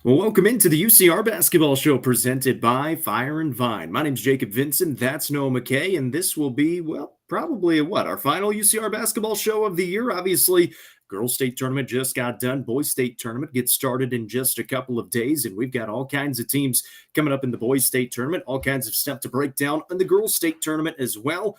Well, welcome into the UCR Basketball Show presented by Fire and Vine. My name's Jacob Vincent. That's Noah McKay, and this will be, well, probably our final UCR Basketball Show of the year. Obviously, girls' state tournament just got done. Boys' state tournament gets started in just a couple of days, and we've got all kinds of teams coming up in the boys' state tournament, all kinds of stuff to break down in the girls' state tournament as well.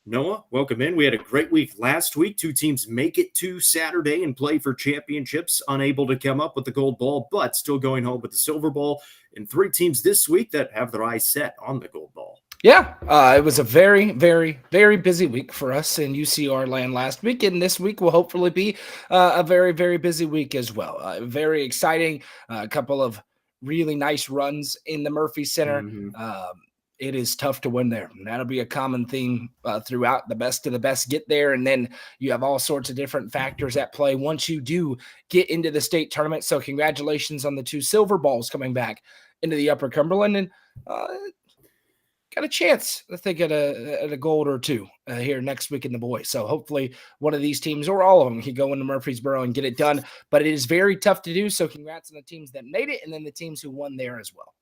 Noah, welcome in. We had a great week last week. Two teams make it to Saturday and play for championships, unable to come up with the gold ball, but still going home with the silver ball. And three teams this week that have their eyes set on the gold ball. Yeah, it was a very, very, very busy week for us in UCR land last week, and this week will hopefully be a very, very busy week as well. Very exciting, a couple of really nice runs in the Murphy Center. It is tough to win there. And that'll be a common theme throughout. The best of the best get there, and then you have all sorts of different factors at play once you do get into the state tournament. So congratulations on the two silver balls coming back into the Upper Cumberland, and got a chance, I think, at a gold or two here next week in the boys. So hopefully one of these teams or all of them can go into Murfreesboro and get it done. But it is very tough to do. So congrats on the teams that made it and then the teams who won there as well.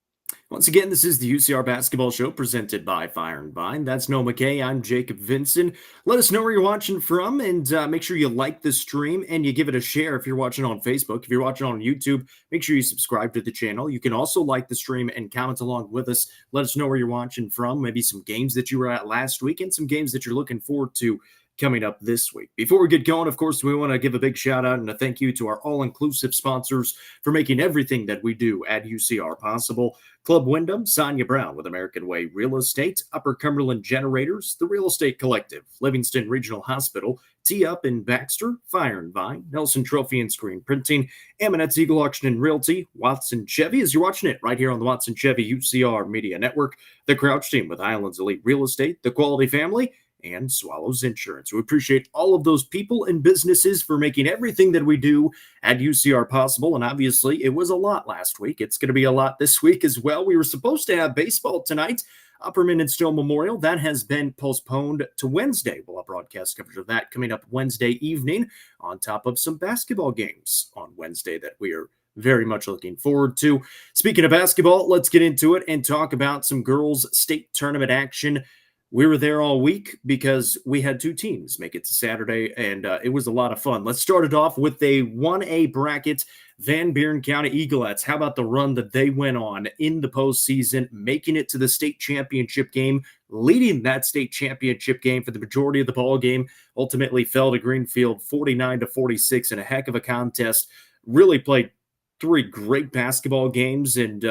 Once again, this is the UCR Basketball Show presented by Fire and Vine. That's Noah McKay. I'm Jacob Vincent. Let us know where you're watching from, and make sure you like the stream and you give it a share if you're watching on Facebook. If you're watching on YouTube, make sure you subscribe to the channel. You can also like the stream and comment along with us. Let us know where you're watching from, maybe some games that you were at last week and some games that you're looking forward to coming up this week. Before we get going, of course, we want to give a big shout out and a thank you to our all-inclusive sponsors for making everything that we do at UCR possible. Club Wyndham, Sonia Brown with American Way Real Estate, Upper Cumberland Generators, The Real Estate Collective, Livingston Regional Hospital, Tee Up in Baxter, Fire and Vine, Nelson Trophy and Screen Printing, Aminette's Eagle Auction and Realty, Watson Chevy, as you're watching it right here on the Watson Chevy UCR Media Network, the Crouch Team with Highlands Elite Real Estate, the Quality Family, and Swallows Insurance. We appreciate all of those people and businesses for making everything that we do at UCR possible. And obviously, it was a lot last week. It's going to be a lot this week as well. We were supposed to have baseball tonight, Upperman and Still Memorial. That has been postponed to Wednesday. We'll have broadcast coverage of that coming up Wednesday evening, on top of some basketball games on Wednesday that we are very much looking forward to. Speaking of basketball, let's get into it and talk about some girls' state tournament action. We were there all week because we had two teams make it to Saturday, and it was a lot of fun. Let's start it off with a 1A bracket, Van Buren County Eaglettes. How about the run that they went on in the postseason, making it to the state championship game, leading that state championship game for the majority of the ball game, ultimately fell to Greenfield 49-46 in a heck of a contest. Really played three great basketball games, and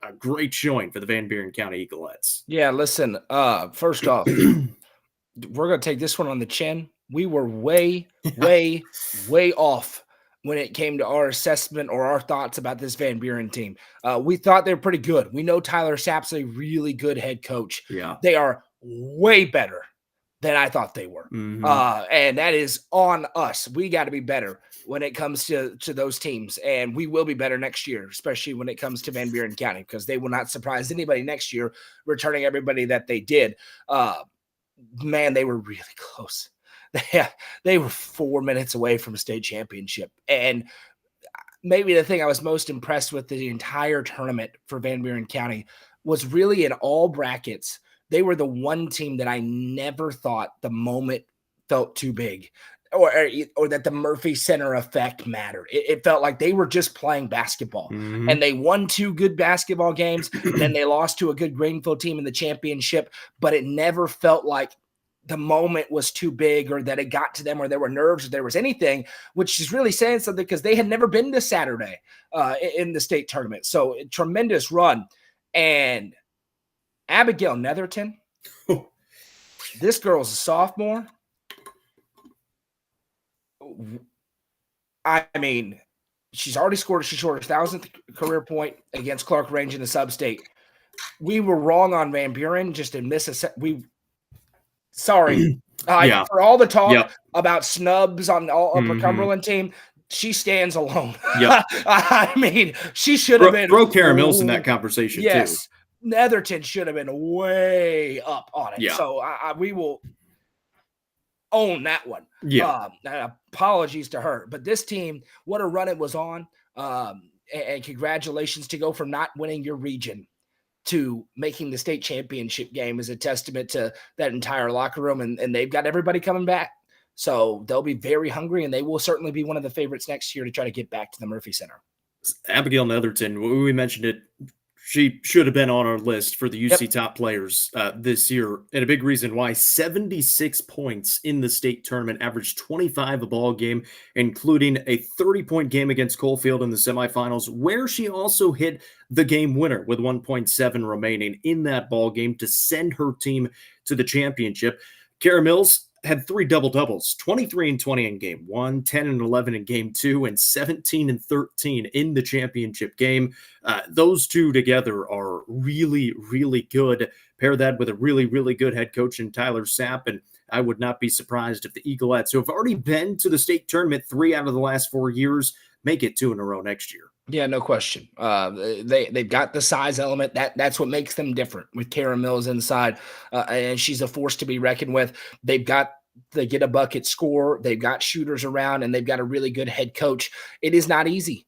a great showing for the Van Buren County Eaglettes. Yeah, listen, first off, we're going to take this one on the chin. We were way, way, way off when it came to our assessment or our thoughts about this Van Buren team. We thought they were pretty good. We know Tyler Sapp's a really good head coach. Yeah. They are way better than I thought they were. And that is on us. We got to be better when it comes to those teams. And we will be better next year, especially when it comes to Van Buren County, because they will not surprise anybody next year, returning everybody that they did. Man, they were really close. They were 4 minutes away from a state championship. And maybe the thing I was most impressed with the entire tournament for Van Buren County was really in all brackets, they were the one team that I never thought the moment felt too big or that the Murphy Center effect mattered. It felt like they were just playing basketball. And they won two good basketball games, and then they lost to a good Greenfield team in the championship, but it never felt like the moment was too big or that it got to them or there were nerves or there was anything, which is really saying something because they had never been to Saturday in the state tournament. So a tremendous run. And Abigail Netherton, this girl's a sophomore. I mean, she's already scored. She scored her 1,000th career point against Clark Range in the sub-state. We were wrong on Van Buren just in Mississippi. Sorry. For all the talk about snubs on the Upper Cumberland team, she stands alone. I mean, she should have been. Throw Kara Mills in that conversation, too. Netherton should have been way up on it. Yeah. So we will own that one. Yeah. Apologies to her. But this team, what a run it was on. and congratulations to go from not winning your region to making the state championship game is a testament to that entire locker room, and they've got everybody coming back. So they'll be very hungry, and they will certainly be one of the favorites next year to try to get back to the Murphy Center. Abigail Netherton, we mentioned it. She should have been on our list for the UC top players this year. And a big reason why: 76 points in the state tournament, averaged 25 a ball game, including a 30-point game against Coalfield in the semifinals, where she also hit the game winner with 1.7 remaining in that ball game to send her team to the championship. Kara Mills had 3 double-doubles, 23 and 20 in game 1, 10 and 11 in game 2, and 17 and 13 in the championship game. Those two together are really, really good. Pair that with a really, really good head coach in Tyler Sapp, and I would not be surprised if the Eaglettes, who have already been to the state tournament 3 out of the last 4 years, make it 2 in a row next year. Yeah, no question. They've got the size element. That's what makes them different with Kara Mills inside, and she's a force to be reckoned with. They get a bucket score. They've got shooters around, and they've got a really good head coach. It is not easy.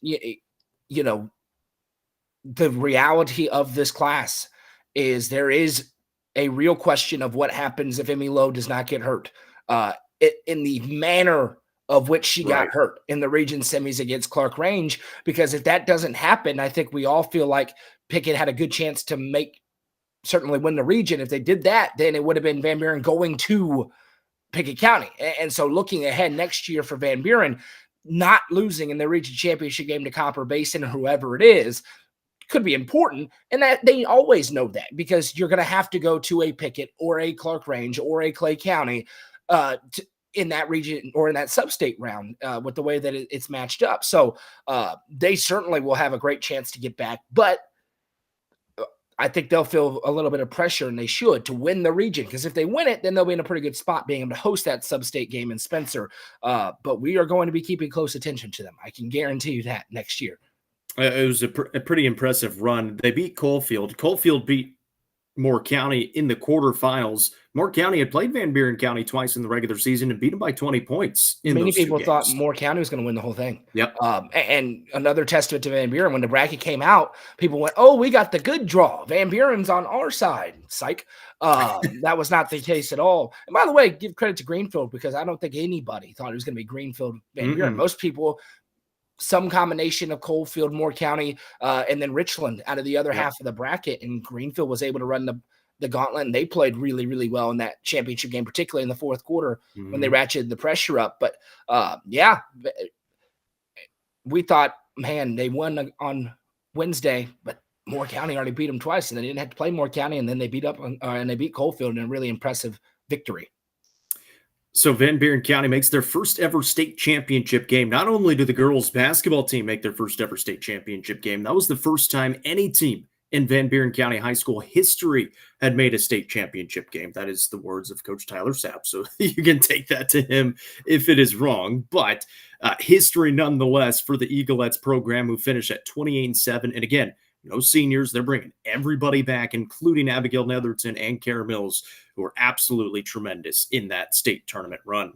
You know, the reality of this class is there is a real question of what happens if Emmy Lowe does not get hurt in the manner of which she got hurt in the region semis against Clark Range, because if that doesn't happen, I think we all feel like Pickett had a good chance to certainly win the region. If they did that, then it would have been Van Buren going to Pickett County. And so looking ahead next year for Van Buren, not losing in the region championship game to Copper Basin or whoever it is could be important. And that they always know that, because you're going to have to go to a Pickett or a Clark Range or a Clay County in that region or in that sub-state round with the way that it's matched up. So they certainly will have a great chance to get back, but I think they'll feel a little bit of pressure, and they should, to win the region, because if they win it, then they'll be in a pretty good spot being able to host that sub-state game in Spencer. But we are going to be keeping close attention to them. I can guarantee you that next year. It was a pretty impressive run. They beat Coalfield. Coalfield beat Moore County in the quarterfinals. Moore County had played Van Buren County twice in the regular season and beat them by 20 points. Many people thought Moore County was going to win the whole thing. Yep. And another testament to Van Buren, when the bracket came out, people went, "Oh, we got the good draw. Van Buren's on our side." Psych. That was not the case at all. And by the way, give credit to Greenfield, because I don't think anybody thought it was going to be Greenfield Van Buren. Most people, some combination of Coalfield, Moore County, and then Richland out of the other half of the bracket. And Greenfield was able to run the gauntlet, and they played really, really well in that championship game, particularly in the fourth quarter when they ratcheted the pressure up. But we thought, man, they won on Wednesday, but Moore County already beat them twice, and they didn't have to play Moore County, and then they beat Coalfield in a really impressive victory. So Van Buren County makes their first ever state championship game. Not only did the girls basketball team make their first ever state championship game, that was the first time any team in Van Buren County High School history had made a state championship game. That is the words of Coach Tyler Sapp, so you can take that to him if it is wrong. But history nonetheless for the Eaglettes program, who finished at 28-7. And again, no seniors. They're bringing everybody back, including Abigail Netherton and Kara Mills, who are absolutely tremendous in that state tournament run.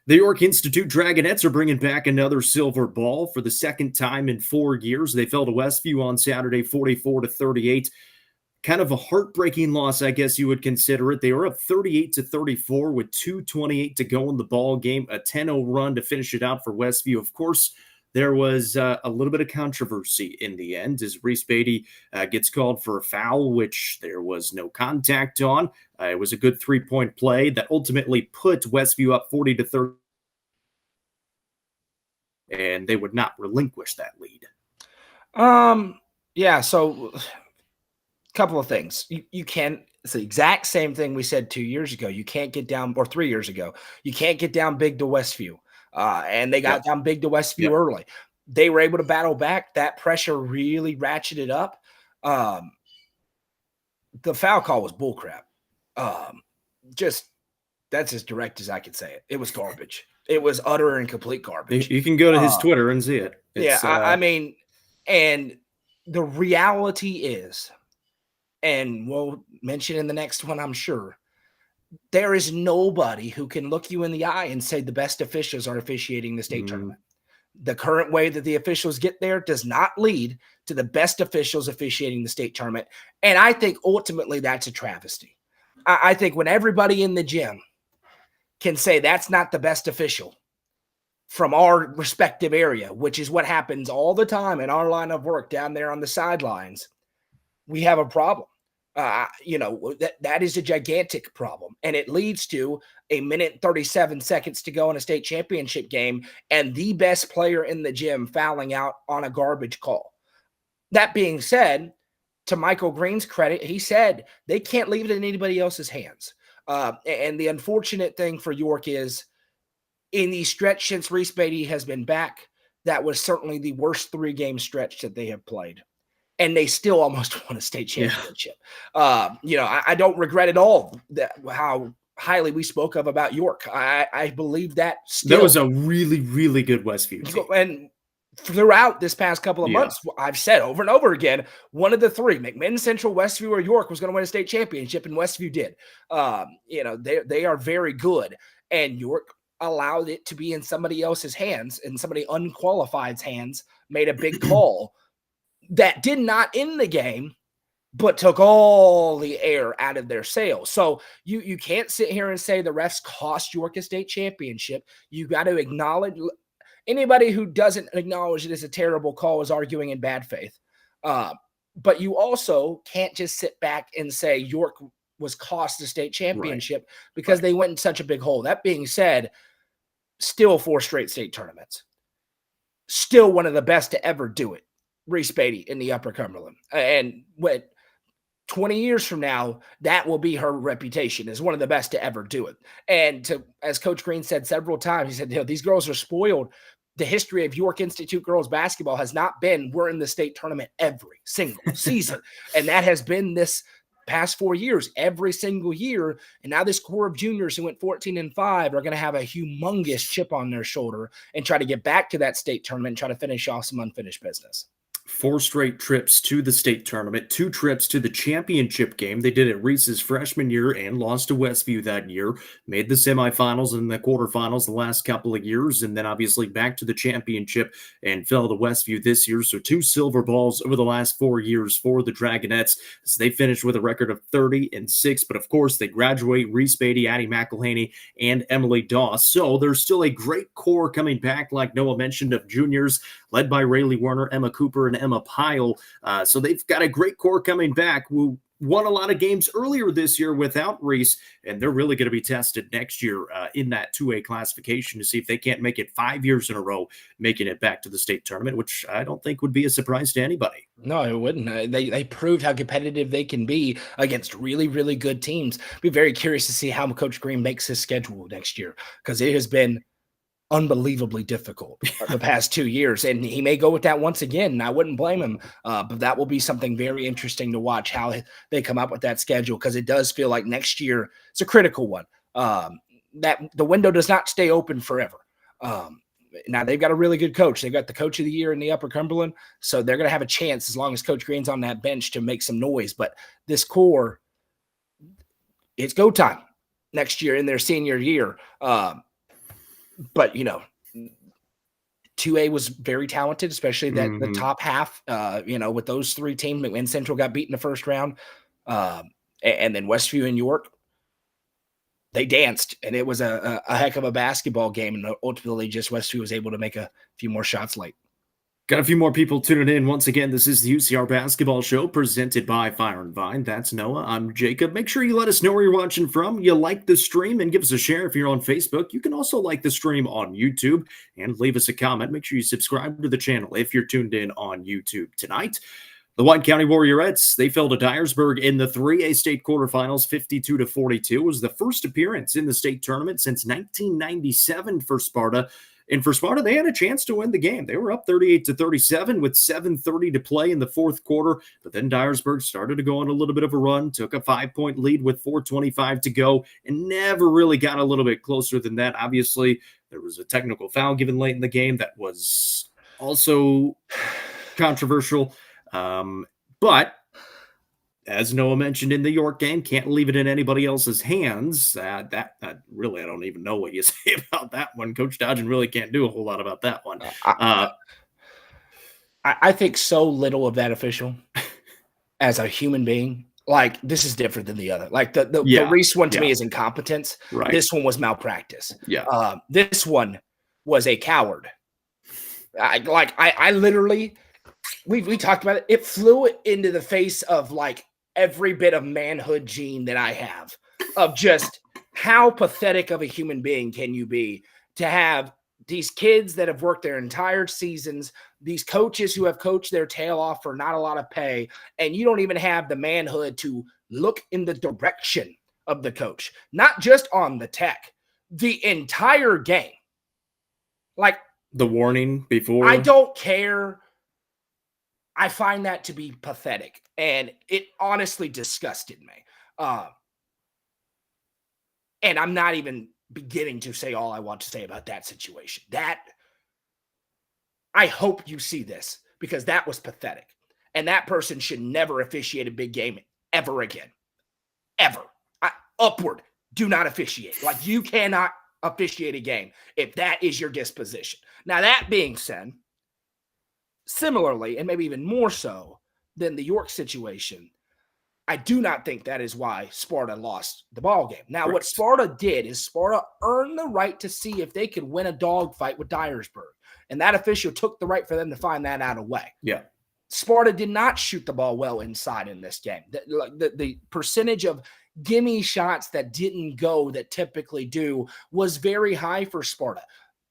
The York Institute Dragonettes are bringing back another silver ball for the second time in 4 years. They fell to Westview on Saturday, 44-38. Kind of a heartbreaking loss, I guess you would consider it. They were up 38-34 with 2:28 to go in the ball game. A 10-0 run to finish it out for Westview. Of course, there was a little bit of controversy in the end as Reese Beatty gets called for a foul, which there was no contact on. It was a good 3-point play that ultimately put Westview up 40-30, and they would not relinquish that lead. Yeah, so a couple of things. You can – it's the exact same thing we said 2 years ago. You can't get down – or 3 years ago. You can't get down big to Westview. And they got down big to Westview early. They were able to battle back. That pressure really ratcheted up. The foul call was bullcrap. That's as direct as I could say it. It was garbage. It was utter and complete garbage. You can go to his Twitter and see it. I mean, and the reality is, and we'll mention in the next one, I'm sure, there is nobody who can look you in the eye and say the best officials are officiating the state tournament. The current way that the officials get there does not lead to the best officials officiating the state tournament. And I think ultimately that's a travesty. I think when everybody in the gym can say that's not the best official from our respective area, which is what happens all the time in our line of work down there on the sidelines, we have a problem. That is a gigantic problem. And it leads to a minute and 37 seconds to go in a state championship game and the best player in the gym fouling out on a garbage call. That being said, to Michael Green's credit, he said they can't leave it in anybody else's hands. And the unfortunate thing for York is in the stretch since Reese Beatty has been back, that was certainly the worst 3-game stretch that they have played. And they still almost won a state championship. I don't regret at all how highly we spoke about York. I believe that still. That was a really, really good Westview team. And throughout this past couple of months, I've said over and over again, one of the three, McMinn, Central, Westview, or York, was going to win a state championship, and Westview did. They are very good, and York allowed it to be in somebody else's hands, and somebody unqualified's hands, made a big call that did not end the game, but took all the air out of their sails. So you can't sit here and say the refs cost York a state championship. You got to acknowledge. Anybody who doesn't acknowledge it as a terrible call is arguing in bad faith. But you also can't just sit back and say York was cost the state championship because they went in such a big hole. That being said, still 4 straight state tournaments. Still one of the best to ever do it. Reese Beatty in the Upper Cumberland. And 20 years from now, that will be her reputation as one of the best to ever do it. And as Coach Green said several times, he said, these girls are spoiled. The history of York Institute girls basketball has not been we're in the state tournament every single season. And that has been this past 4 years, every single year. And now this core of juniors who went 14-5 are going to have a humongous chip on their shoulder and try to get back to that state tournament and try to finish off some unfinished business. 4 straight trips to the state tournament, 2 trips to the championship game. They did it Reese's freshman year and lost to Westview that year. Made the semifinals and the quarterfinals the last couple of years, and then obviously back to the championship and fell to Westview this year. So 2 silver balls over the last 4 years for the Dragonettes as they finished with a record of 30-6. But of course, they graduate Reese Beatty, Addie McElhaney, and Emily Doss. So there's still a great core coming back, like Noah mentioned, of juniors led by Rayleigh Werner, Emma Cooper, and Emma Pyle. So they've got a great core coming back who won a lot of games earlier this year without Reese, and they're really going to be tested next year in that 2A classification to see if they can't make it 5 years in a row, making it back to the state tournament, which I don't think would be a surprise to anybody. No, it wouldn't. They proved how competitive they can be against really, really good teams. Be very curious to see how Coach Green makes his schedule next year, because it has been unbelievably difficult the past 2 years, and he may go with that once again, and I wouldn't blame him, but that will be something very interesting to watch, how they come up with that schedule, because it does feel like next year it's a critical one. That the window does not stay open forever. Now they've got a really good coach. They've got the coach of the year in the Upper Cumberland, so they're going to have a chance as long as Coach Green's on that bench to make some noise. But this core, it's go time next year in their senior year. But 2A was very talented, especially the top half. With those 3 teams, McMinn Central got beat in the first round, and then Westview and York, they danced, and it was a heck of a basketball game. And ultimately, just Westview was able to make a few more shots late. Got a few more people tuning in. Once again, this is the UCR Basketball Show presented by Fire and Vine. That's Noah. I'm Jacob. Make sure you let us know where you're watching from. You like the stream and give us a share if you're on Facebook. You can also like the stream on YouTube and leave us a comment. Make sure you subscribe to the channel if you're tuned in on YouTube tonight. The White County Warriorettes, they fell to Dyersburg in the 3A state quarterfinals, 52-42. It was the first appearance in the state tournament since 1997 for Sparta. And for Sparta, they had a chance to win the game. They were up 38-37 with 7:30 to play in the fourth quarter. But then Dyersburg started to go on a little bit of a run, took a 5-point lead with 4:25 to go, and never really got a little bit closer than that. Obviously, there was a technical foul given late in the game that was also controversial. But as Noah mentioned in the York game, can't leave it in anybody else's hands. That really, I don't even know what you say about that one. Coach Dodgen really can't do a whole lot about that one. I think so little of that official as a human being. Like, this is different than the other. Like, the Reese one to me is incompetence. Right. This one was malpractice. Yeah. This one was a coward. I literally, we talked about it. It flew into the face of like every bit of manhood gene that I have, of just how pathetic of a human being can you be to have these kids that have worked their entire seasons, these coaches who have coached their tail off for not a lot of pay, and you don't even have the manhood to look in the direction of the coach, not just on the tech, the entire game. Like, the warning before. I don't care. I find that to be pathetic, and it honestly disgusted me. And I'm not even beginning to say all I want to say about that situation. That, I hope you see this, because that was pathetic. And that person should never officiate a big game ever again. Ever. Upward. Do not officiate. Like, you cannot officiate a game if that is your disposition. Now, that being said, similarly, and maybe even more so than the York situation, I do not think that is why Sparta lost the ball game. Now, what Sparta did is Sparta earned the right to see if they could win a dogfight with Dyersburg, and that official took the right for them to find that out away. Yeah. Sparta did not shoot the ball well inside in this game. The percentage of gimme shots that didn't go that typically do was very high for Sparta.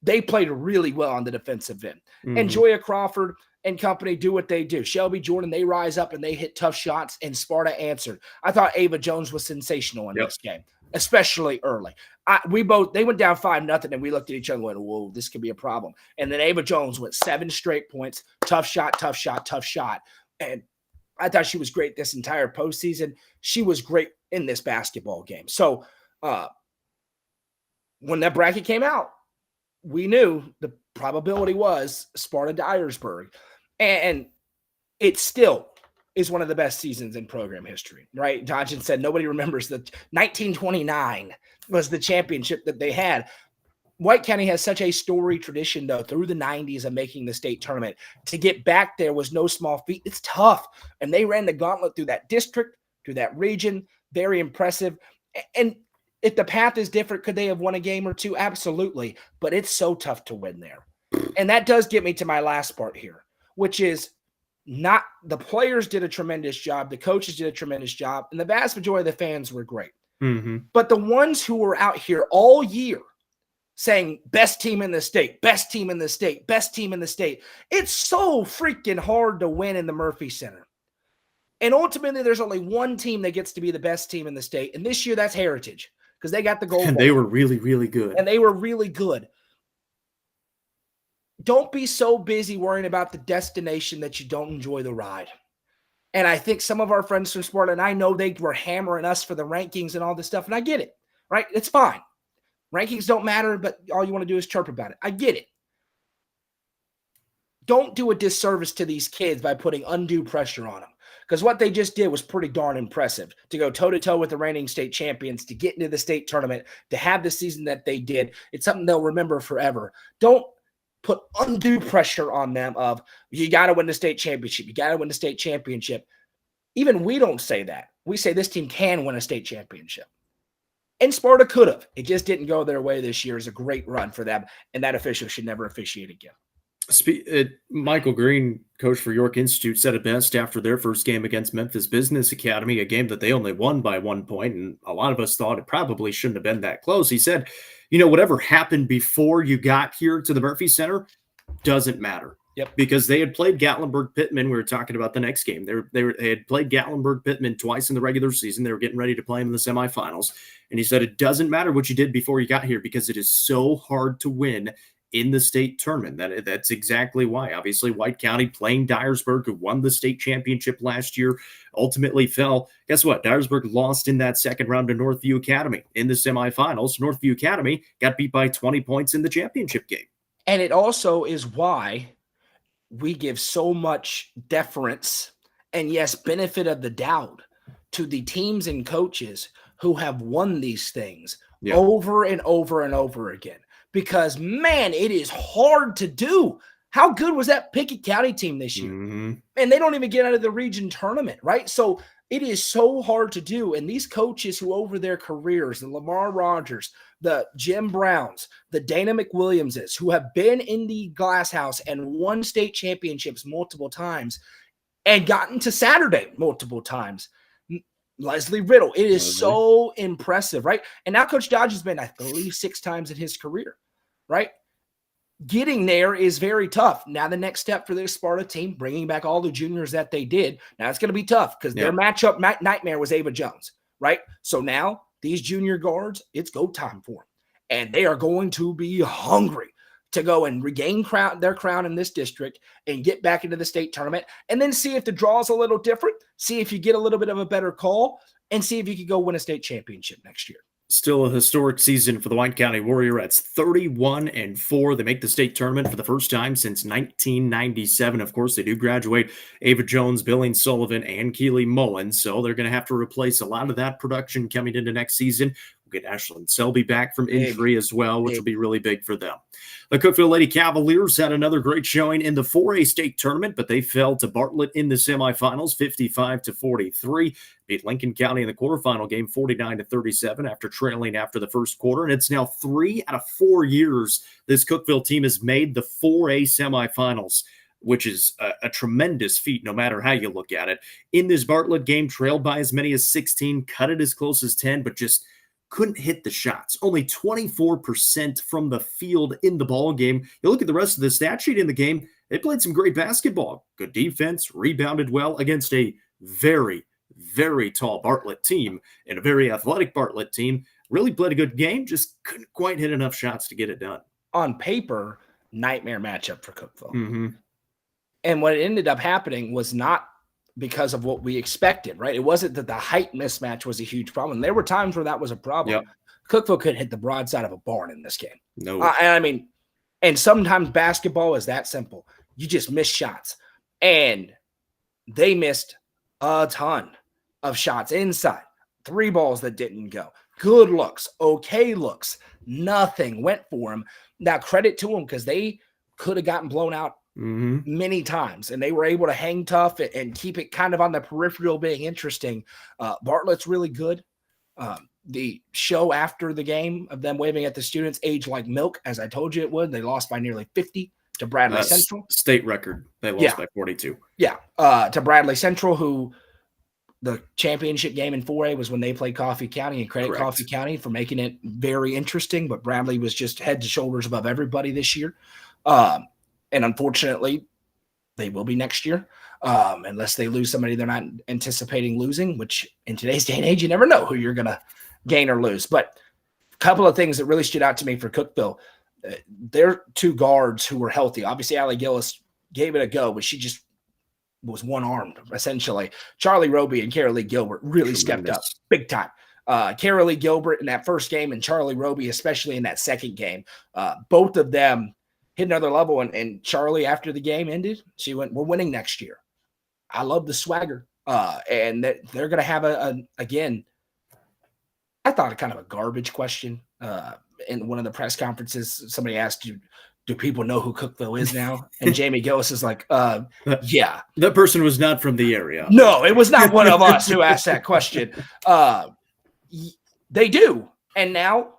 They played really well on the defensive end. Mm-hmm. And Joya Crawford and company do what they do. Shelby Jordan, they rise up and they hit tough shots, and Sparta answered. I thought Ava Jones was sensational in this game, especially early. They went down 5-0, and we looked at each other and went, whoa, this could be a problem. And then Ava Jones went 7 straight points, tough shot, tough shot, tough shot. And I thought she was great this entire postseason. She was great in this basketball game. So when that bracket came out, we knew the probability was Sparta Dyersburg. And it still is one of the best seasons in program history, right? Dodgen said nobody remembers that 1929 was the championship that they had. White County has such a storied tradition, though, through the 90s of making the state tournament. To get back there was no small feat. It's tough. And they ran the gauntlet through that district, through that region. Very impressive. And if the path is different, could they have won a game or two? Absolutely. But it's so tough to win there. And that does get me to my last part here, which is not the players did a tremendous job. The coaches did a tremendous job. And the vast majority of the fans were great. Mm-hmm. But the ones who were out here all year saying best team in the state, best team in the state, best team in the state, it's so freaking hard to win in the Murphy Center. And ultimately, there's only one team that gets to be the best team in the state. And this year, that's Heritage, because they got the gold. And they were really, really good. And they were really good. Don't be so busy worrying about the destination that you don't enjoy the ride. And I think some of our friends from Sparta, and I know they were hammering us for the rankings and all this stuff, and I get it, right? It's fine. Rankings don't matter, but all you want to do is chirp about it. I get it. Don't do a disservice to these kids by putting undue pressure on them, because what they just did was pretty darn impressive. To go toe-to-toe with the reigning state champions, to get into the state tournament, to have the season that they did, it's something they'll remember forever. Don't put undue pressure on them of, you got to win the state championship. You got to win the state championship. Even we don't say that. We say this team can win a state championship. And Sparta could have. It just didn't go their way this year. It's a great run for them, and that official should never officiate again. Michael Green, coach for York Institute, said it best after their first game against Memphis Business Academy, a game that they only won by 1 point, and a lot of us thought it probably shouldn't have been that close. He said, whatever happened before you got here to the Murphy Center doesn't matter. Yep. Because they had played Gatlinburg-Pittman. We were talking about the next game. They had played Gatlinburg-Pittman twice in the regular season. They were getting ready to play them in the semifinals. And he said, it doesn't matter what you did before you got here, because it is so hard to win in the state tournament. That's exactly why. Obviously, White County playing Dyersburg, who won the state championship last year, ultimately fell. Guess what? Dyersburg lost in that second round to Northview Academy in the semifinals. Northview Academy got beat by 20 points in the championship game. And it also is why we give so much deference and, yes, benefit of the doubt to the teams and coaches who have won these things Yeah. over and over and over again. Because, man, it is hard to do. How good was that Pickett County team this year? And they don't even get out of the region tournament, right? So it is so hard to do. And these coaches who over their careers, the Lamar Rogers, the Jim Browns, the Dana McWilliamses, who have been in the glass house and won state championships multiple times and gotten to Saturday multiple times. Leslie Riddle, it is so impressive, right? And now Coach Dodge has been, I believe, 6 times in his career, right? Getting there is very tough. Now the next step for this Sparta team, bringing back all the juniors that they did, now it's going to be tough because their matchup nightmare was Ava Jones, right? So now these junior guards, it's go time for them. And they are going to be hungry to go and regain their crown in this district and get back into the state tournament, and then see if the draw is a little different, see if you get a little bit of a better call, and see if you could go win a state championship next year. Still a historic season for the White County Warriorettes. 31-4. They make the state tournament for the first time since 1997. Of course, they do graduate Ava Jones, Billings Sullivan, and Keely Mullins, so they're going to have to replace a lot of that production coming into next season. We'll get Ashlyn Selby back from injury as well, which will be really big for them. The Cookeville Lady Cavaliers had another great showing in the 4A state tournament, but they fell to Bartlett in the semifinals, 55-43. Beat Lincoln County in the quarterfinal game, 49-37 after trailing after the first quarter. And it's now 3 out of 4 years this Cookeville team has made the 4A semifinals, which is a tremendous feat no matter how you look at it. In this Bartlett game, trailed by as many as 16, cut it as close as 10, but just couldn't hit the shots. Only 24% from the field in the ball game. You look at the rest of the stat sheet in the game, they played some great basketball. Good defense, rebounded well against a very, very tall Bartlett team and a very athletic Bartlett team. Really played a good game, just couldn't quite hit enough shots to get it done. On paper, nightmare matchup for Cookeville. And what ended up happening was not because of what we expected, right? It wasn't that the height mismatch was a huge problem. There were times where that was a problem. Cookeville could hit the broadside of a barn in this game. And sometimes basketball is that simple. You just miss shots. And they missed a ton of shots inside. 3 balls that didn't go. Good looks, okay looks. Nothing went for them. Now, credit to them because they could have gotten blown out many times, and they were able to hang tough and keep it kind of on the peripheral being interesting. Bartlett's really good. The show after the game of them waving at the students aged like milk, as I told you it would. They lost by nearly 50 to Bradley Central. State record. They lost by 42. To Bradley Central, who the championship game in 4A was when they played Coffee County, and credit Coffee County for making it very interesting, but Bradley was just head to shoulders above everybody this year. And unfortunately, they will be next year, unless they lose somebody they're not anticipating losing, which in today's day and age, you never know who you're going to gain or lose. But a couple of things that really stood out to me for Cookeville, their 2 guards who were healthy. Obviously, Allie Gillis gave it a go, but she just was one-armed, essentially. Charlie Roby and Carolee Gilbert really stepped up big time. Carolee Gilbert in that first game and Charlie Roby, especially in that second game, both of them hit another level. And Charlie, after the game ended, she went, "We're winning next year." I love the swagger. And that they're going to have again, I thought kind of a garbage question. In one of the press conferences, somebody asked you, "Do people know who Cookeville is now?" And Jamie Gillis is like, yeah. That person was not from the area. No, it was not one of us who asked that question. They do. And now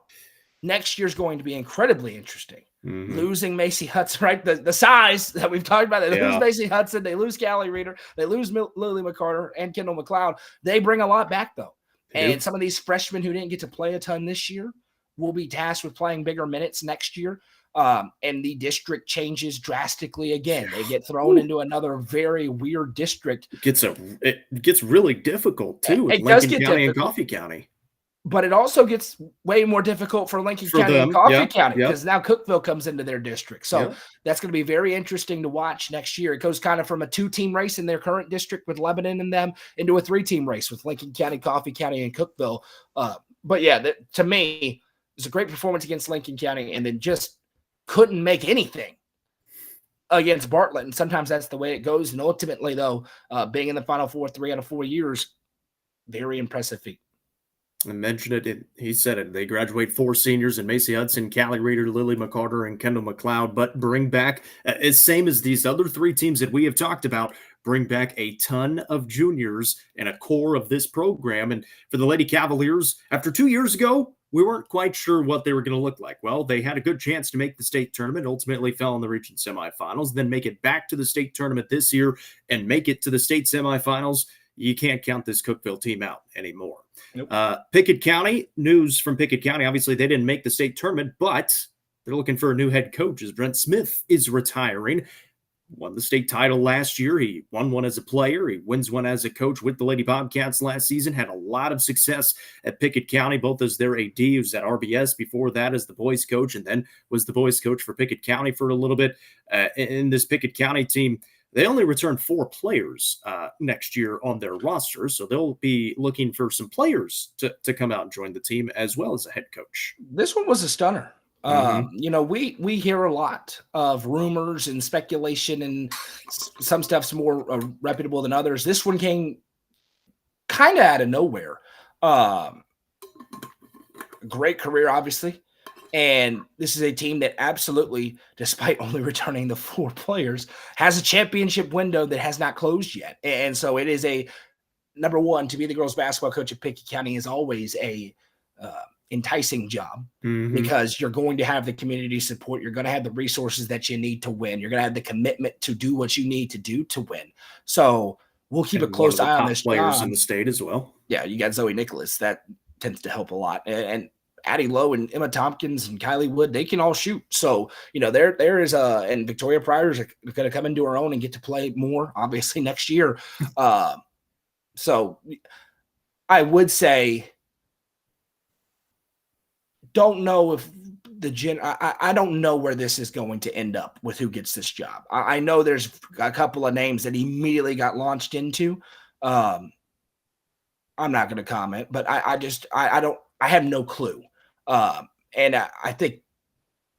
next year's going to be incredibly interesting. Losing Macy Hudson, right? The size that we've talked about. They lose Macy Hudson. They lose Callie Reeder. They lose Lily McCarter and Kendall McLeod. They bring a lot back, though. And some of these freshmen who didn't get to play a ton this year will be tasked with playing bigger minutes next year. And the district changes drastically again. They get thrown into another very weird district. It gets really difficult, too, with Lincoln County and Coffee County. But it also gets way more difficult for Lincoln County and Coffee County because now Cookeville comes into their district. So that's going to be very interesting to watch next year. It goes kind of from a 2-team race in their current district with Lebanon and them into a 3-team race with Lincoln County, Coffee County, and Cookeville. But yeah, to me, it was a great performance against Lincoln County and then just couldn't make anything against Bartlett. And sometimes that's the way it goes. And ultimately, though, being in the Final Four 3 out of 4 years, very impressive feat. I mentioned it. He said it. They graduate 4 seniors in Macy Hudson, Callie Reeder, Lily McCarter, and Kendall McLeod, but bring back, as same as these other 3 teams that we have talked about, bring back a ton of juniors and a core of this program. And for the Lady Cavaliers, after 2 years ago, we weren't quite sure what they were going to look like. Well, they had a good chance to make the state tournament, ultimately fell in the region semifinals, then make it back to the state tournament this year and make it to the state semifinals. You can't count this Cookeville team out anymore. Nope. Pickett County, news from Pickett County. Obviously, they didn't make the state tournament, but they're looking for a new head coach as Brent Smith is retiring. Won the state title last year. He won one as a player. He wins one as a coach with the Lady Bobcats last season. Had a lot of success at Pickett County, both as their AD, who was at RBS before that as the boys coach, and then was the boys coach for Pickett County for a little bit. In this Pickett County team, they only return 4 players next year on their roster, so they'll be looking for some players to come out and join the team as well as a head coach. This one was a stunner. We hear a lot of rumors and speculation, and some stuff's more reputable than others. This one came kind of out of nowhere. Great career, obviously. And this is a team that absolutely, despite only returning the 4 players, has a championship window that has not closed yet. And so it is number one, to be the girls basketball coach at Pickett County is always a enticing job because you're going to have the community support. You're going to have the resources that you need to win. You're going to have the commitment to do what you need to do to win. So we'll keep a close eye on this players in the state as well. Yeah, you got Zoe Nicholas. That tends to help a lot. And Addie Lowe and Emma Tompkins and Kylie Wood, they can all shoot. So, there is and Victoria Pryor is going to come into her own and get to play more, obviously, next year. So I would say, don't know if I don't know where this is going to end up with who gets this job. I know there's a couple of names that immediately got launched into. I'm not going to comment, but I have no clue. And I think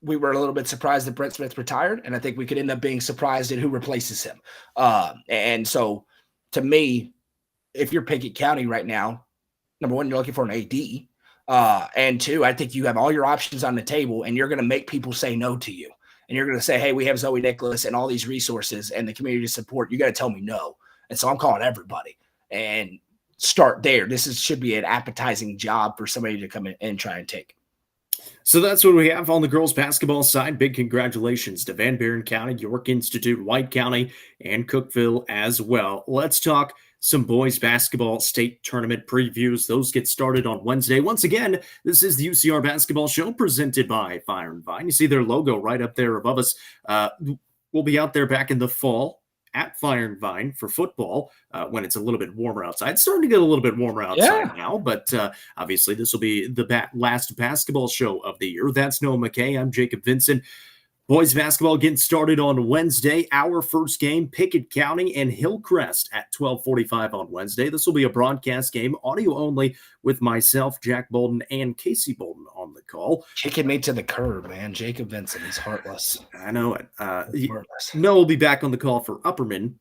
we were a little bit surprised that Brent Smith retired, and I think we could end up being surprised at who replaces him. And so to me, if you're Pickett County right now, number one, you're looking for an AD. And 2, I think you have all your options on the table, and you're going to make people say no to you. And you're going to say, hey, we have Zoe Nicholas and all these resources and the community support. You got to tell me no. And so I'm calling everybody and start there. This should be an appetizing job for somebody to come in and try and take. So that's what we have on the girls basketball side. Big congratulations to Van Buren County, York Institute, White County, and Cookeville as well. Let's talk some boys basketball state tournament previews. Those get started on Wednesday. Once again, this is the UCR Basketball Show presented by Fire and Vine. You see their logo right up there above us. We'll be out there back in the fall at Fire and Vine for football when it's a little bit warmer outside. It's starting to get a little bit warmer outside now, but obviously this will be the last basketball show of the year. That's Noah McKay. I'm Jacob Vincent. Boys basketball getting started on Wednesday. Our first game, Pickett County and Hillcrest at 12:45 on Wednesday. This will be a broadcast game, audio only, with myself, Jack Bolden, and Casey Bolden on the call. Kicking me to the curb, man. Jacob Vincent is heartless. I know it. Noah will be back on the call for Upperman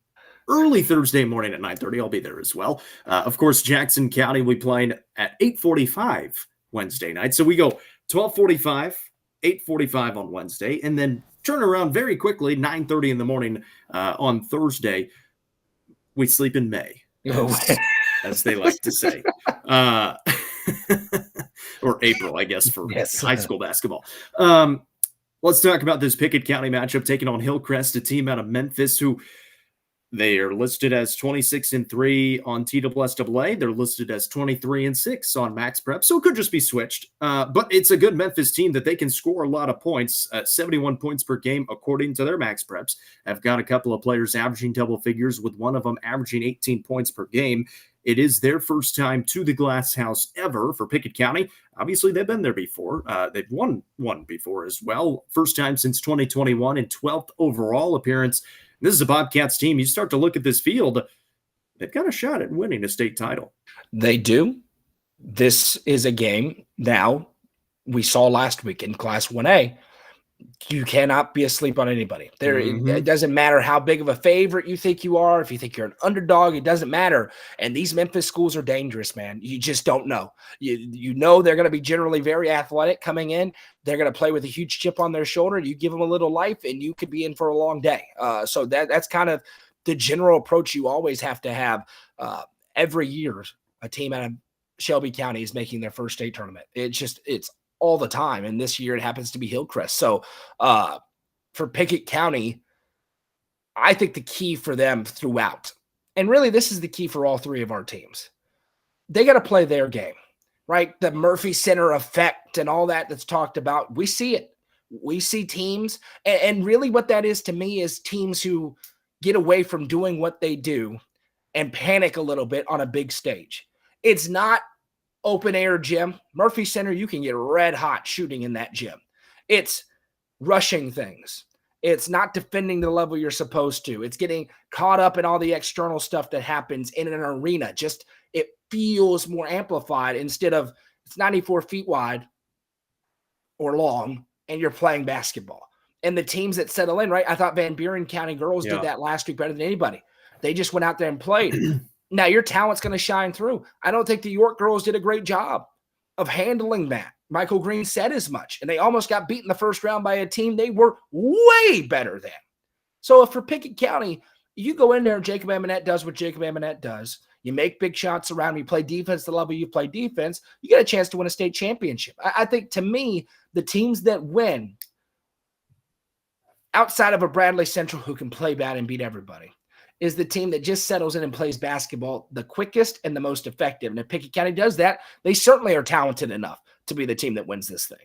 early Thursday morning at 9:30. I'll be there as well. Of course, Jackson County will be playing at 8:45 Wednesday night. So we go 12:45. 8:45 on Wednesday, and then turn around very quickly, 9:30 in the morning on Thursday. We sleep in May, as they like to say. Or April, I guess, for high school basketball. Let's talk about this Pickett County matchup taking on Hillcrest, a team out of Memphis who they are listed as 26-3 on TSSAA. They're listed as 23-6 on Max Prep, so it could just be switched. But it's a good Memphis team that they can score a lot of points, 71 points per game according to their Max Preps. I've got a couple of players averaging double figures, with one of them averaging 18 points per game. It is their first time to the Glass House ever for Pickett County. Obviously, they've been there before. They've won one before as well. First time since 2021 and 12th overall appearance. This is a Bobcats team. You start to look at this field, they've got a shot at winning a state title. They do. This is a game now we saw last week in Class 1A. You cannot be asleep on anybody. It Mhm. doesn't matter how big of a favorite you think you are. If you think you're an underdog, it doesn't matter. And these Memphis schools are dangerous, man. You just don't know. You know they're going to be generally very athletic coming in. They're going to play with a huge chip on their shoulder. You give them a little life, and you could be in for a long day. So that's kind of the general approach you always have to have. Every year, a team out of Shelby County is making their first state tournament. It's all the time. And this year it happens to be Hillcrest. So for Pickett County, I think the key for them throughout, and really this is the key for all three of our teams, they got to play their game, right? The Murphy Center effect and all that's talked about. We see it. We see teams. And really what that is to me is teams who get away from doing what they do and panic a little bit on a big stage. It's not open air gym. Murphy Center, you can get red hot shooting in that gym. It's rushing things. It's not defending the level you're supposed to. It's getting caught up in all the external stuff that happens in an arena. Just it feels more amplified instead of it's 94 feet wide or long and you're playing basketball. And the teams that settle in, right? I thought Van Buren County girls did that last week better than anybody. They just went out there and played. Now your talent's going to shine through. I don't think the York girls did a great job of handling that. Michael Green said as much, and they almost got beaten the first round by a team they were way better than. So if for Pickett County, you go in there and Jacob Amonette does what Jacob Amonette does. You make big shots around. You play defense the level you play defense. You get a chance to win a state championship. I think to me, the teams that win outside of a Bradley Central who can play bad and beat everybody is the team that just settles in and plays basketball the quickest and the most effective. And if Pickett County does that, they certainly are talented enough to be the team that wins this thing.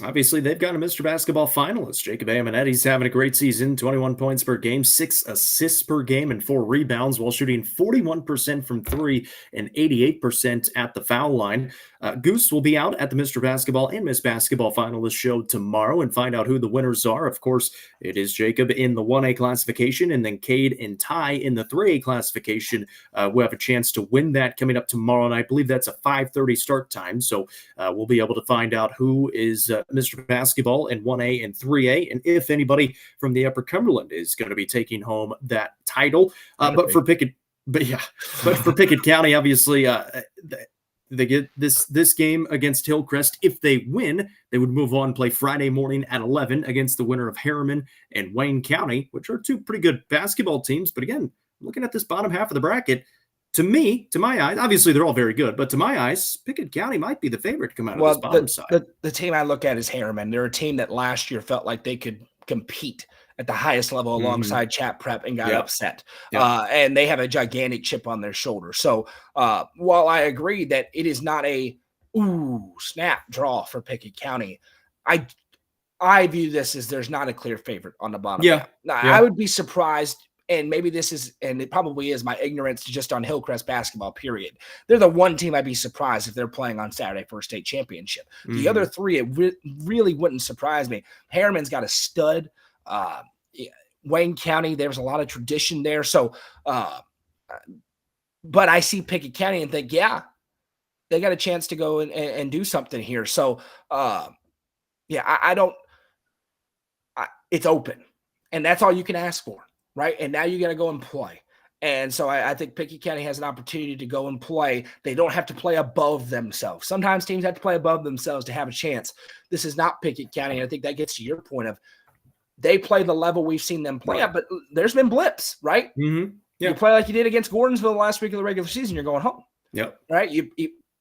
Obviously, they've got a Mr. Basketball finalist. Jacob Amonette, he's having a great season, 21 points per game, 6 assists per game, and 4 rebounds while shooting 41% from 3 and 88% at the foul line. Goose will be out at the Mr. Basketball and Miss Basketball finalist show tomorrow and find out who the winners are. Of course, it is Jacob in the 1A classification and then Cade and Ty in the 3A classification. We'll have a chance to win that coming up tomorrow, and I believe that's a 5:30 start time. So we'll be able to find out who is Mr. Basketball in 1A and 3A, and if anybody from the Upper Cumberland is going to be taking home that title. But for Pickett County, obviously, they get this game against Hillcrest. If they win, they would move on and play Friday morning at 11 against the winner of Harriman and Wayne County, which are two pretty good basketball teams. But again, looking at this bottom half of the bracket, to my eyes, obviously they're all very good, but to my eyes, Pickett County might be the favorite to come out of this bottom side. The team I look at is Harriman. They're a team that last year felt like they could compete at the highest level alongside Chat Prep and got upset. And they have a gigantic chip on their shoulder. So while I agree that it is not a snap draw for Pickett County, I view this as there's not a clear favorite on the bottom. I would be surprised. And maybe this is, and it probably is my ignorance just on Hillcrest basketball, period. They're the one team I'd be surprised if they're playing on Saturday for a state championship. The other three, it really wouldn't surprise me. Harriman's got a stud. Wayne County, there's a lot of tradition there. So, but I see Pickett County and think, yeah, they got a chance to go and do something here. So, it's open. And that's all you can ask for. Right. And now you got to go and play. And so I think Pickett County has an opportunity to go and play. They don't have to play above themselves. Sometimes teams have to play above themselves to have a chance. This is not Pickett County. And I think that gets to your point of they play the level we've seen them play at, but there's been blips, right? You play like you did against Gordonsville the last week of the regular season, you're going home. Right. You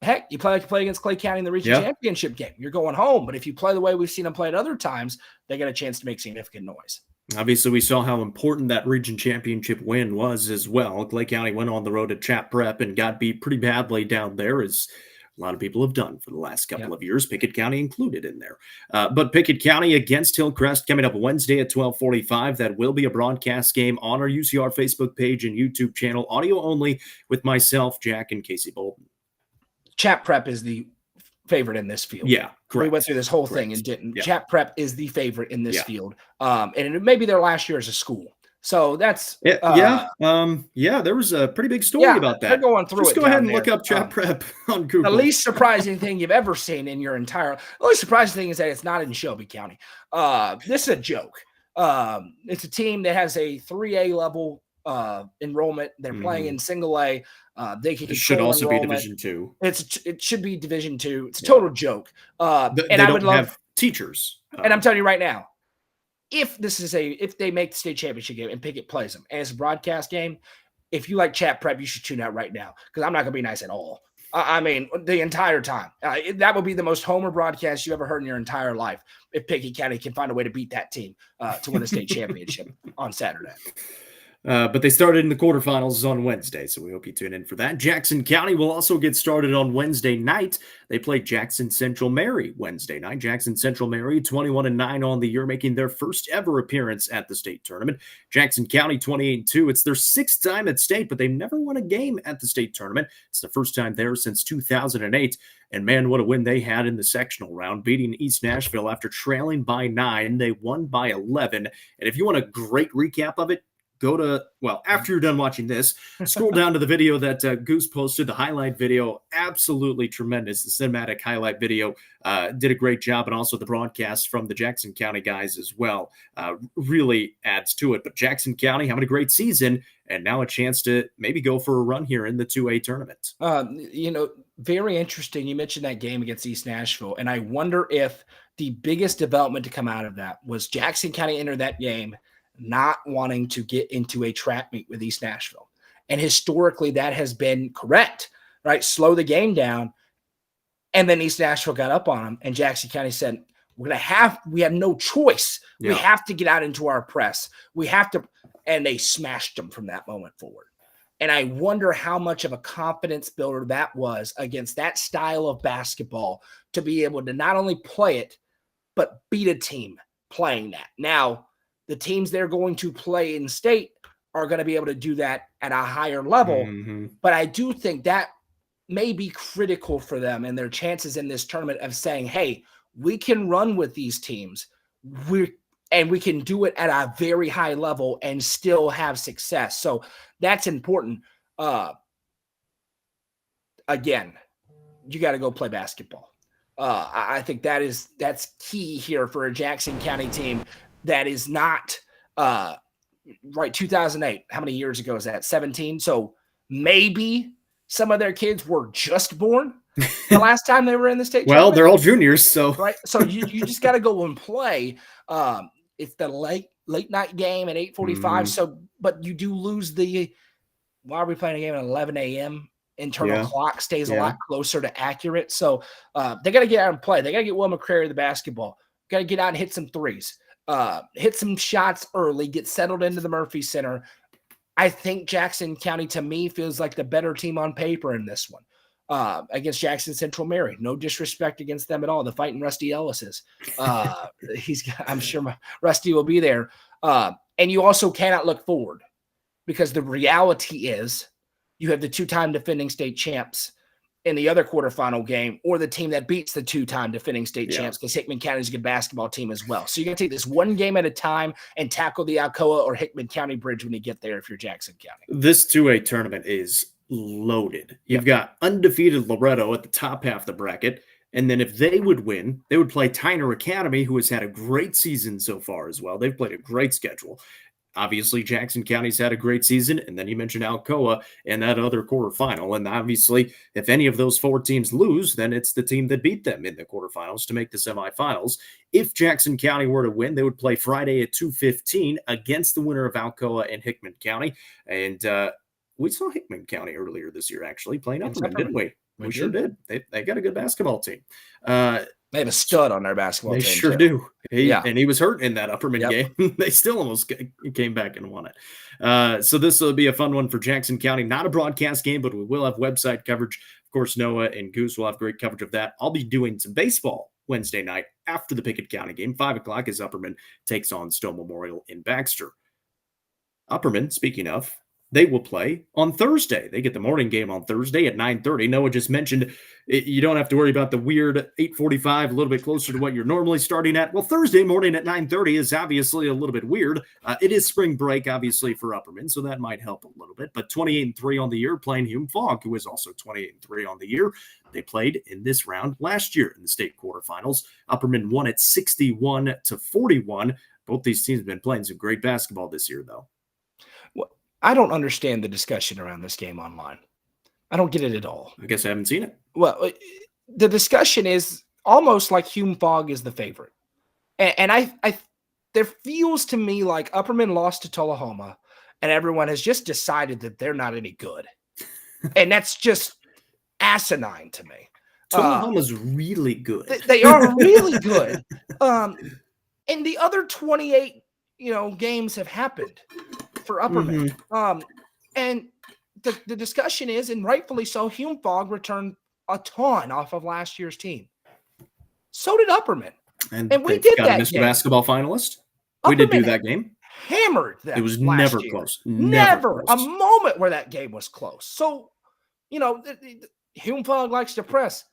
play like you play against Clay County in the region championship game. You're going home. But if you play the way we've seen them play at other times, they get a chance to make significant noise. Obviously, we saw how important that region championship win was as well. Clay County went on the road at Chat Prep and got beat pretty badly down there, as a lot of people have done for the last couple of years, Pickett County included in there. But Pickett County against Hillcrest coming up Wednesday at 12:45. That will be a broadcast game on our UCR Facebook page and YouTube channel, audio only, with myself, Jack, and Casey Bolden. Chat Prep is the favorite in this field. Yeah, correct. We went through this whole thing and didn't. Chat Prep is the favorite in this field. And it may be their last year as a school. So that's yeah. There was a pretty big story about they're that. going through Just it go ahead down and look there. up Chat Prep on The Google. least surprising thing you've ever seen in your entire the least surprising thing is that it's not in Shelby County. This is a joke. It's a team that has a 3A level enrollment. They're playing in single A. They can It should control also be enrollment. Division 2. It should be Division 2. It's a total joke. And They I don't would love have teachers. and I'm telling you right now, if they make the state championship game and Pickett plays them and it's a broadcast game, if you like Chat Prep, you should tune out right now because I'm not going to be nice at all. I mean, the entire time. That would be the most homer broadcast you ever heard in your entire life if Pickett County can find a way to beat that team to win a state championship on Saturday. But they started in the quarterfinals on Wednesday, so we hope you tune in for that. Jackson County will also get started on Wednesday night. They play Jackson Central Mary Wednesday night. Jackson Central Mary, 21-9 on the year, making their first ever appearance at the state tournament. Jackson County, 28-2. It's their sixth time at state, but they've never won a game at the state tournament. It's the first time there since 2008. And man, what a win they had in the sectional round, beating East Nashville after trailing by 9. They won by 11. And if you want a great recap of it, go to, after you're done watching this, scroll down to the video that Goose posted, the highlight video. Absolutely tremendous. The cinematic highlight video did a great job, and also the broadcast from the Jackson County guys as well really adds to it. But Jackson County having a great season, and now a chance to maybe go for a run here in the 2A tournament. Very interesting. You mentioned that game against East Nashville, and I wonder if the biggest development to come out of that was Jackson County entered that game not wanting to get into a trap meet with East Nashville. And historically, that has been correct, right? Slow the game down. And then East Nashville got up on them, and Jackson County said, we have no choice. Yeah. We have to get out into our press. We have to, and they smashed them from that moment forward. And I wonder how much of a confidence builder that was against that style of basketball to be able to not only play it, but beat a team playing that. Now, the teams they're going to play in state are going to be able to do that at a higher level. But I do think that may be critical for them and their chances in this tournament of saying, hey, we can run with these teams. We can do it at a very high level and still have success. So that's important. Again, you got to go play basketball. I think that's key here for a Jackson County team. That is not right. 2008. How many years ago is that? 17. So maybe some of their kids were just born the last time they were in the state. Well, they're all juniors, so right. So you just got to go and play. It's the late night game at 8:45. So, but you do lose the. Why are we playing a game at 11 a.m.? Internal clock stays a lot closer to accurate. So they got to get out and play. They got to get Will McCrary the basketball. Got to get out and hit some threes. Hit some shots early, get settled into the Murphy Center. I think Jackson County, to me, feels like the better team on paper in this one against Jackson Central Mary. No disrespect against them at all. The fighting Rusty Ellis's. I'm sure Rusty will be there. And you also cannot look forward because the reality is you have the two-time defending state champs in the other quarterfinal game, or the team that beats the two-time defending state champs, because Hickman County is a good basketball team as well. So you got to take this one game at a time and tackle the Alcoa or Hickman County bridge when you get there if you're Jackson County. This 2A tournament is loaded. You've got undefeated Loretto at the top half of the bracket, and then if they would win, they would play Tyner Academy, who has had a great season so far as well. They've played a great schedule. Obviously, Jackson County's had a great season, and then you mentioned Alcoa in that other quarterfinal. And obviously, if any of those four teams lose, then it's the team that beat them in the quarterfinals to make the semifinals. If Jackson County were to win, they would play Friday at 2:15 against the winner of Alcoa and Hickman County. And we saw Hickman County earlier this year, actually, playing Upperman, didn't we? We sure did. They got a good basketball team. They have a stud on their basketball team. They sure do. And he was hurt in that Upperman game. They still almost came back and won it. So this will be a fun one for Jackson County. Not a broadcast game, but we will have website coverage. Of course, Noah and Goose will have great coverage of that. I'll be doing some baseball Wednesday night after the Pickett County game. 5 o'clock as Upperman takes on Stone Memorial in Baxter. Upperman, speaking of, they will play on Thursday. They get the morning game on Thursday at 9:30. Noah just mentioned you don't have to worry about the weird 8:45, a little bit closer to what you're normally starting at. Well, Thursday morning at 9:30 is obviously a little bit weird. It is spring break, obviously, for Upperman, so that might help a little bit. But 28-3 on the year, playing Hume Fogg, who is also 28-3 on the year. They played in this round last year in the state quarterfinals. Upperman won at 61-41. Both these teams have been playing some great basketball this year, though. Well, I don't understand the discussion around this game online. I don't get it at all. I guess I haven't seen it. Well, the discussion is almost like Hume Fogg is the favorite. And I there feels to me like Upperman lost to Tullahoma, and everyone has just decided that they're not any good. And that's just asinine to me. Tullahoma's really good. They are really good. And the other 28, games have happened for Upperman. And the discussion is, and rightfully so, Hume Fogg returned a ton off of last year's team. So did Upperman. And we did got that a Mr. game. Basketball finalist. We did do that game. Hammered them. It was last never year. close. Never close. a moment where that game was close. So, Hume Fogg likes to press.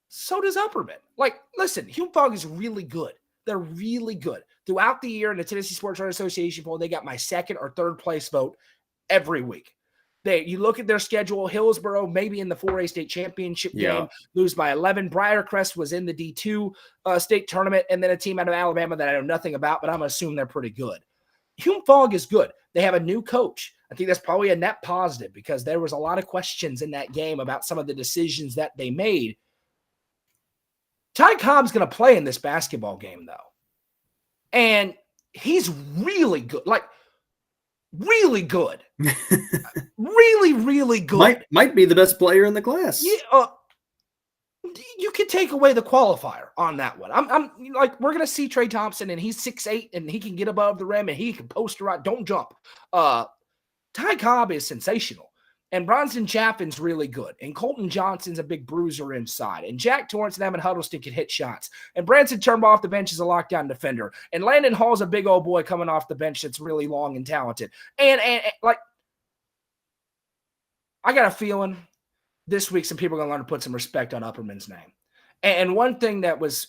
So does Upperman. Like, listen, Hume Fogg is really good. They're really good. Throughout the year in the Tennessee Sports Writers Association poll, they got my second or third place vote every week. You look at their schedule, Hillsboro, maybe in the 4A state championship game, lose by 11. Briarcrest was in the D2 state tournament, and then a team out of Alabama that I know nothing about, but I'm going to assume they're pretty good. Hume Fogg is good. They have a new coach. I think that's probably a net positive because there was a lot of questions in that game about some of the decisions that they made. Ty Cobb's going to play in this basketball game, though. And he's really good. Like, really good. Really, really good. Might be the best player in the class. Yeah, you could take away the qualifier on that one. I'm like, we're going to see Trey Thompson, and he's 6'8", and he can get above the rim, and he can post around. Don't jump. Ty Cobb is sensational. And Bronson Chaffin's really good. And Colton Johnson's a big bruiser inside. And Jack Torrance and Evan Huddleston can hit shots. And Branson Turnbull off the bench is a lockdown defender. And Landon Hall's a big old boy coming off the bench that's really long and talented. And like, I got a feeling this week some people are going to learn to put some respect on Upperman's name. And one thing that was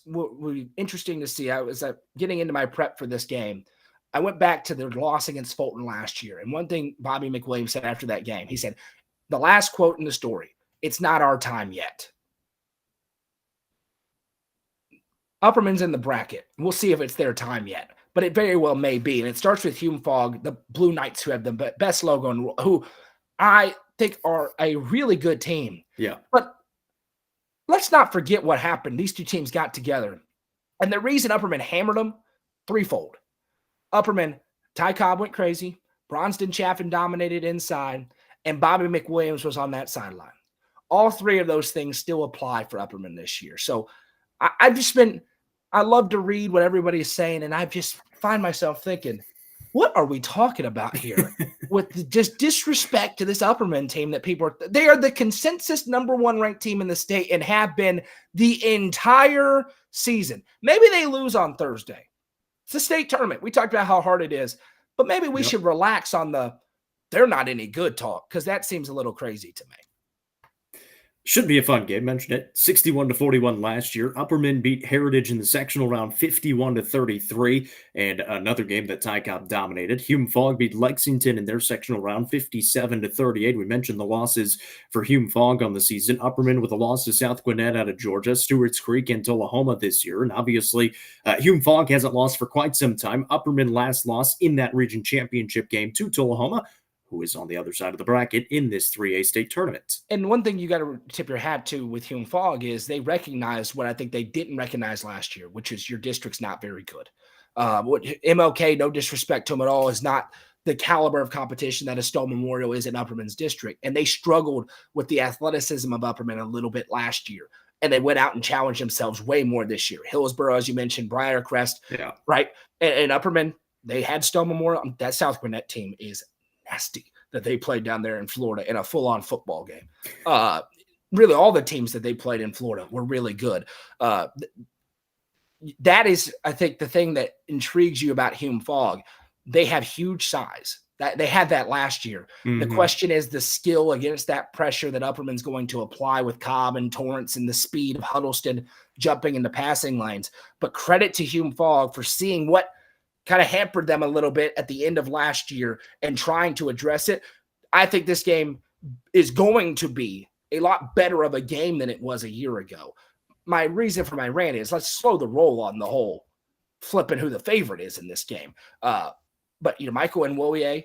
interesting to see, I was getting into my prep for this game. I went back to their loss against Fulton last year. And one thing Bobby McWilliams said after that game, he said, the last quote in the story, "It's not our time yet." Upperman's in the bracket. We'll see if it's their time yet, but it very well may be. And it starts with Hume Fogg, the Blue Knights, who have the best logo, and who I think are a really good team. Yeah. But let's not forget what happened. These two teams got together. And the reason Upperman hammered them, threefold. Upperman, Ty Cobb went crazy. Bronston Chaffin dominated inside. And Bobby McWilliams was on that sideline. All three of those things still apply for Upperman this year. So I love to read what everybody is saying, and I just find myself thinking, what are we talking about here with just disrespect to this Upperman team that they are the consensus number one ranked team in the state and have been the entire season. Maybe they lose on Thursday. It's a state tournament. We talked about how hard it is, but maybe we should relax on they're not any good talk, because that seems a little crazy to me. Should be a fun game. Mentioned it. 61-41 last year. Upperman beat Heritage in the sectional round 51-33. And another game that Ty Cobb dominated. Hume Fogg beat Lexington in their sectional round 57-38. We mentioned the losses for Hume Fogg on the season. Upperman with a loss to South Gwinnett out of Georgia. Stewart's Creek and Tullahoma this year. And obviously, Hume Fogg hasn't lost for quite some time. Upperman last loss in that region championship game to Tullahoma, who is on the other side of the bracket in this 3A state tournament. And one thing you got to tip your hat to with Hume Fogg is they recognized what I think they didn't recognize last year, which is your district's not very good. What MLK, no disrespect to them at all, is not the caliber of competition that a Stowe Memorial is in Upperman's district. And they struggled with the athleticism of Upperman a little bit last year. And they went out and challenged themselves way more this year. Hillsboro, as you mentioned, Briarcrest, right? And Upperman, they had Stowe Memorial. That South Gwinnett team is nasty that they played down there in Florida in a full-on football game. Really, all the teams that they played in Florida were really good. That is, I think, the thing that intrigues you about Hume Fogg. They have huge size. That they had that last year. The question is the skill against that pressure that Upperman's going to apply with Cobb and Torrance and the speed of Huddleston jumping into passing lanes. But credit to Hume Fogg for seeing what kind of hampered them a little bit at the end of last year and trying to address it. I think this game is going to be a lot better of a game than it was a year ago. My reason for my rant is let's slow the roll on the whole flipping who the favorite is in this game. But, Michael Nwoye,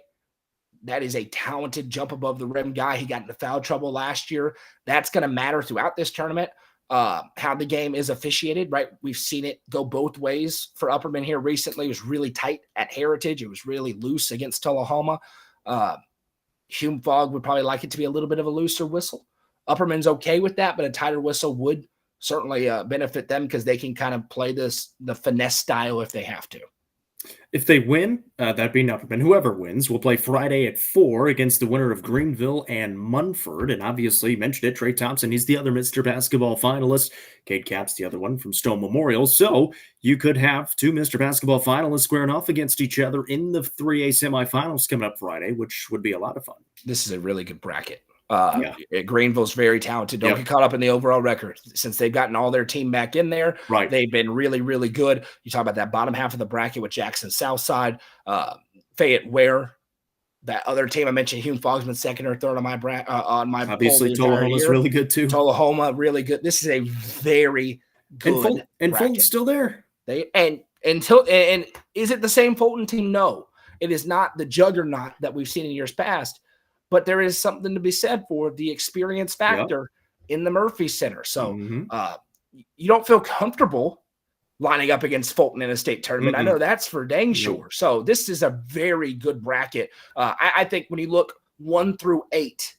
that is a talented jump above the rim guy. He got into foul trouble last year. That's going to matter throughout this tournament, how the game is officiated, right? We've seen it go both ways for Upperman here recently. It was really tight at Heritage. It was really loose against Tullahoma. Hume Fogg would probably like it to be a little bit of a looser whistle. Upperman's okay with that, but a tighter whistle would certainly benefit them because they can kind of play the finesse style if they have to. If they win, that'd be Upperman. Whoever wins will play Friday at 4 against the winner of Greenville and Munford. And obviously, you mentioned it, Trey Thompson, he's the other Mr. Basketball finalist. Cade Cap's the other one from Stone Memorial. So you could have two Mr. Basketball finalists squaring off against each other in the 3A semifinals coming up Friday, which would be a lot of fun. This is a really good bracket. Greenville's very talented. Don't get caught up in the overall record. Since they've gotten all their team back in there, right? They've been really, really good. You talk about that bottom half of the bracket with Jackson Southside, Fayette Ware, that other team I mentioned. Hume Fogg's been second or third on my obviously Tullahoma's really good too. Tullahoma really good. This is a very good and Fulton's still there. And is it the same Fulton team? No, it is not the juggernaut that we've seen in years past. But there is something to be said for the experience factor in the Murphy Center. So you don't feel comfortable lining up against Fulton in a state tournament. I know that's for dang sure. So this is a very good bracket. I think when you look 1 through 8,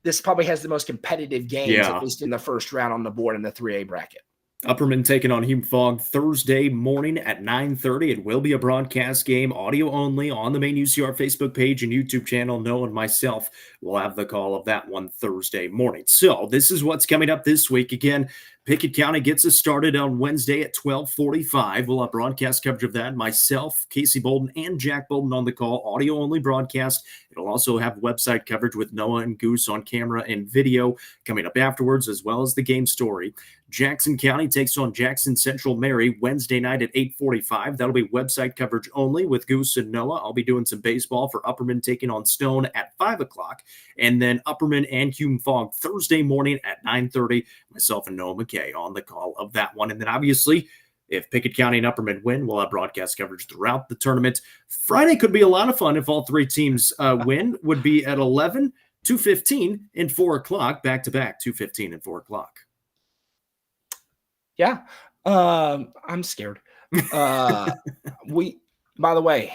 this probably has the most competitive games, at least in the first round on the board in the 3A bracket. Upperman taking on Hume Fogg Thursday morning at 9:30. It will be a broadcast game, audio only, on the main UCR Facebook page and YouTube channel. Noah and myself will have the call of that one Thursday morning. So this is what's coming up this week. Again, Pickett County gets us started on Wednesday at 12:45. We'll have broadcast coverage of that. Myself, Casey Bolden, and Jack Bolden on the call. Audio-only broadcast. It'll also have website coverage with Noah and Goose on camera and video coming up afterwards, as well as the game story. Jackson County takes on Jackson Central Mary Wednesday night at 8:45. That'll be website coverage only with Goose and Noah. I'll be doing some baseball for Upperman taking on Stone at 5 o'clock. And then Upperman and Hume Fogg Thursday morning at 9:30. Myself and Noah McKay on the call of that one. And then obviously, if Pickett County and Upperman win, we'll have broadcast coverage throughout the tournament. Friday could be a lot of fun if all three teams win. Would be at 11, 2:15, and 4 o'clock, back-to-back, 2:15 and 4 o'clock. Yeah, I'm scared. By the way,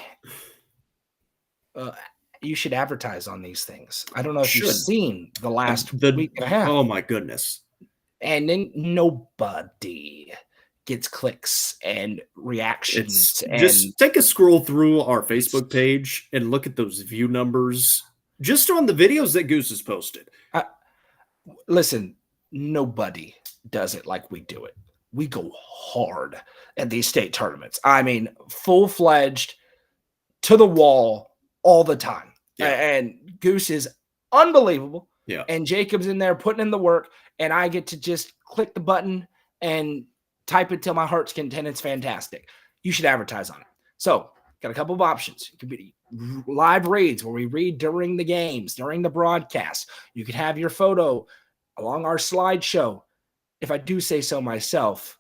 you should advertise on these things. I don't know if you've seen the last week and a half. Oh my goodness. And then nobody gets clicks and reactions. Just take a scroll through our Facebook page and look at those view numbers just on the videos that Goose has posted. Listen, nobody does it like we do it. We go hard at these state tournaments. I mean, full-fledged, to the wall all the time. Yeah. And Goose is unbelievable. Yeah. And Jacob's in there putting in the work, and I get to just click the button and type it till my heart's content. It's fantastic. You should advertise on it. So, got a couple of options. It could be live reads where we read during the games, during the broadcast. You could have your photo along our slideshow. If I do say so myself,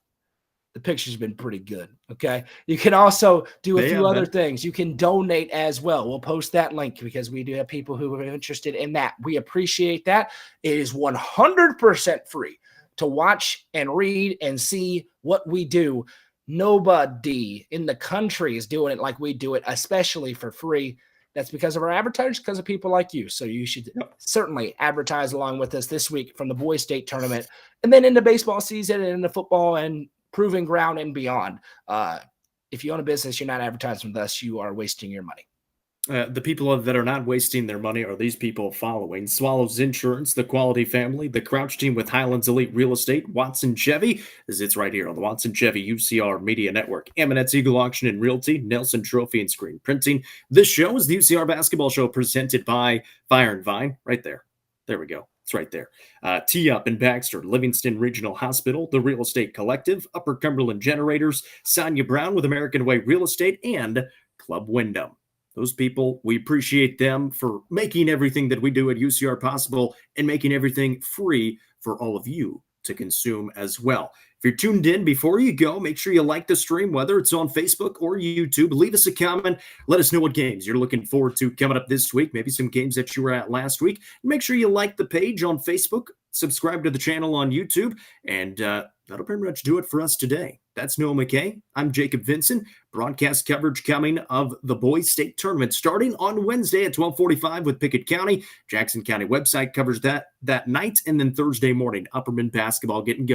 the picture's been pretty good, okay? You can also do a few other things. You can donate as well. We'll post that link because we do have people who are interested in that. We appreciate that. It is 100% free to watch and read and see what we do. Nobody in the country is doing it like we do it, especially for free. That's because of our advertisers, because of people like you. So you should certainly advertise along with us this week from the boys state tournament and then into baseball season and into football and proving ground and beyond. If you own a business, you're not advertising with us, you are wasting your money. The people that are not wasting their money are these people following: Swallows Insurance, the Quality Family, the Crouch Team with Highlands Elite Real Estate, Watson Chevy, as it's right here on the Watson Chevy UCR Media Network, Eminence Eagle Auction and Realty, Nelson Trophy and Screen Printing. This show is the UCR Basketball Show presented by Fire and Vine. Right there. There we go. It's right there. Tee Up in Baxter, Livingston Regional Hospital, the Real Estate Collective, Upper Cumberland Generators, Sonia Brown with American Way Real Estate, and Club Wyndham. Those people, we appreciate them for making everything that we do at UCR possible and making everything free for all of you to consume as well. If you're tuned in, before you go, make sure you like the stream, whether it's on Facebook or YouTube. Leave us a comment. Let us know what games you're looking forward to coming up this week, maybe some games that you were at last week. Make sure you like the page on Facebook, subscribe to the channel on YouTube, and that'll pretty much do it for us today. That's Noah McKay. I'm Jacob Vincent. Broadcast coverage coming of the boys state tournament starting on Wednesday at 12:45 with Pickett County. Jackson County website covers that night, and then Thursday morning, Upperman basketball getting going.